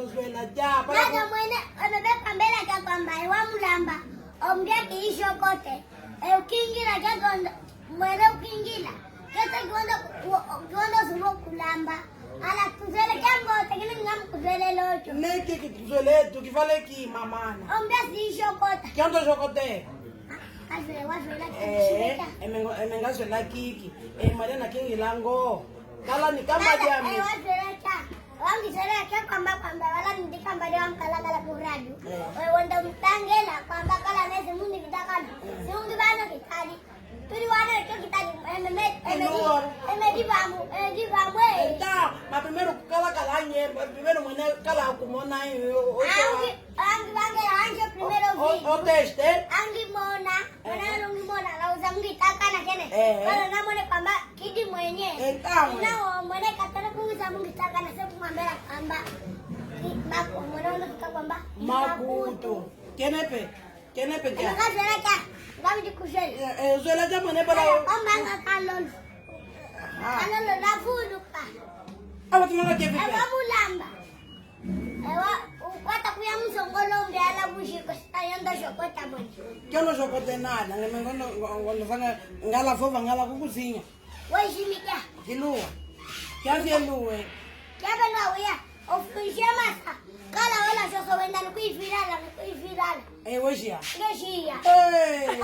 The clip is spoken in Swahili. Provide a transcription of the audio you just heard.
uzwela ja. Nada mwene amebeka mbele ya kwamba wa mulamba. Omdia kiisho kote. Ukiingira jagonda mwele ukiingira. Kete kuonda zumo kulamba. Ala tuzele jambo tegele ngam kuzele locho. Neki kituzele tukifale ki mamana. Omdia kiisho kote. Kyanto shokote. Emengazwela kiki. Mariana kingi lango. Kala ni kama jami. Wangisherehekea kwamba wala ndika mbali wamkalagala kuradu. Wenda mtangela kwamba kala nese mundi kitakana. Si ungi bana kitali. Tuli wana kyo kitali. Divamu. Enta, ma primero kala nye, primero mwene kala kumona hiyo. Angi anje primero vi. O teste. Angi mona. Wana lungi mona la uzangi takana kene. Kala namone kwamba kidi mwenye. Enta. Ina mwene katana kuuza mungi takana sio kumwambia kwamba mako mwene unataka kwamba makuto. Kenepe kya. Ngazweleka. Ngamdi kushele. Uzwela ja mwene bala. Omanga kalolo. Kalolo la fuluka. Awa tumanga kepi. Ewa mulamba. Ewa ukwata kuya msongolo mbe ala bushiko sitayonda shokota mwenye. Kyono shokote nana. Ngono fanga ngala fova ngala kukuzinya. Weshimika. Kiluwa. Kiasi luwe. Kiaba na uya. Ofishia masa. Kala wala shoko wenda nukuifirala. Weshia. Ngeshia. Hey.